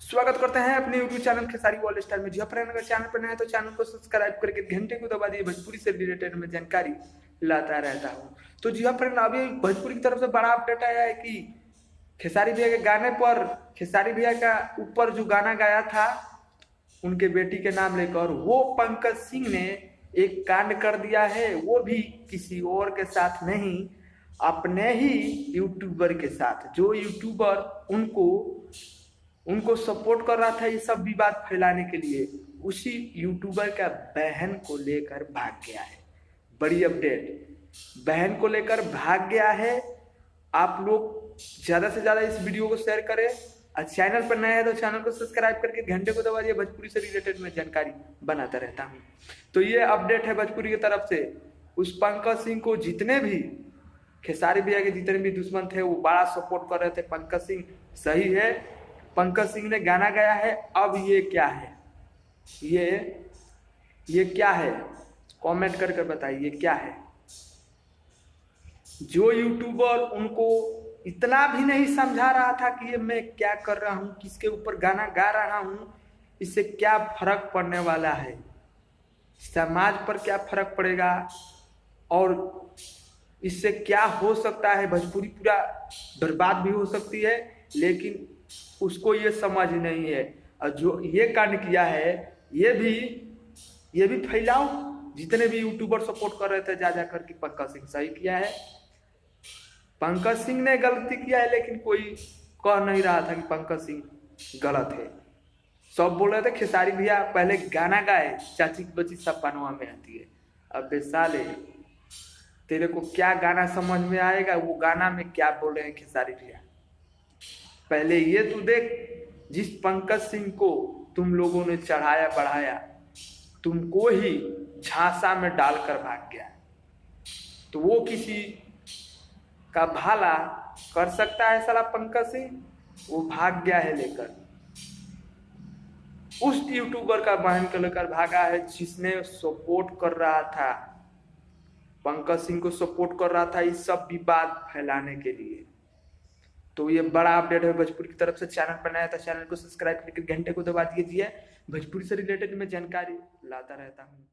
स्वागत करते हैं अपने YouTube channel Khesari world star में। जी फ्रेंड, अगर चैनल पर नए हैं तो चैनल को सब्सक्राइब करके घंटे को दबा दिए। भोजपुरी से रिलेटेड में जानकारी लाता रहता हूँ। तो जी फ्रेंड, अभी भोजपुरी की तरफ से बड़ा अपडेट आया है कि खेसारी भैया के गाने पर, खेसारी भैया का ऊपर जो गाना गाया था उनके बेटी के नाम लेकर, वो पंकज सिंह ने एक कांड कर दिया है। वो भी किसी और के साथ नहीं, अपने ही यूट्यूबर के साथ। जो यूट्यूबर उनको सपोर्ट कर रहा था ये सब विवाद फैलाने के लिए, उसी यूट्यूबर का बहन को लेकर भाग गया है। बड़ी अपडेट, बहन को लेकर भाग गया है। आप लोग ज्यादा से ज्यादा इस वीडियो को शेयर करें और चैनल पर नए हैं तो चैनल को सब्सक्राइब करके घंटे को दबा दिए। भोजपुरी से रिलेटेड में जानकारी बनाता रहता हूँ। तो ये अपडेट है भोजपुरी की तरफ से। उस पंकज सिंह को जितने भी खेसारी भैया के जितने भी दुश्मन थे वो बड़ा सपोर्ट कर रहे थे। पंकज सिंह सही है, पंकज सिंह ने गाना गाया है। अब ये क्या है, ये क्या है, कमेंट करके बताइए ये क्या है। जो यूट्यूबर उनको इतना भी नहीं समझा रहा था कि ये मैं क्या कर रहा हूँ, किसके ऊपर गाना गा रहा हूँ, इससे क्या फर्क पड़ने वाला है, समाज पर क्या फर्क पड़ेगा और इससे क्या हो सकता है, भोजपुरी पूरा बर्बाद भी हो सकती है। लेकिन उसको ये समझ नहीं है। और जो ये कांड किया है ये भी फैलाओ। जितने भी यूट्यूबर सपोर्ट कर रहे थे जा करके पंकज सिंह सही किया है, पंकज सिंह ने गलती किया है, लेकिन कोई कह नहीं रहा था कि पंकज सिंह गलत है। सब बोल रहे थे खेसारी भैया पहले गाना गाए, चाची की बच्ची सब पनवा में आती है। अब साले तेरे को क्या गाना समझ में आएगा, वो गाना में क्या बोल रहे हैं खेसारी भैया। पहले ये तू देख, जिस पंकज सिंह को तुम लोगों ने चढ़ाया बढ़ाया, तुमको ही झांसा में डालकर भाग गया, तो वो किसी का भला कर सकता है साला पंकज सिंह? वो भाग गया है लेकर, उस यूट्यूबर का बहन को लेकर भागा है जिसने सपोर्ट कर रहा था, पंकज सिंह को सपोर्ट कर रहा था इस सब विवाद फैलाने के लिए। तो ये बड़ा अपडेट है भोजपुरी की तरफ से। चैनल पर नया था चैनल को सब्सक्राइब करके घंटे को दबा दीजिए। भोजपुरी से रिलेटेड में जानकारी लाता रहता हूँ।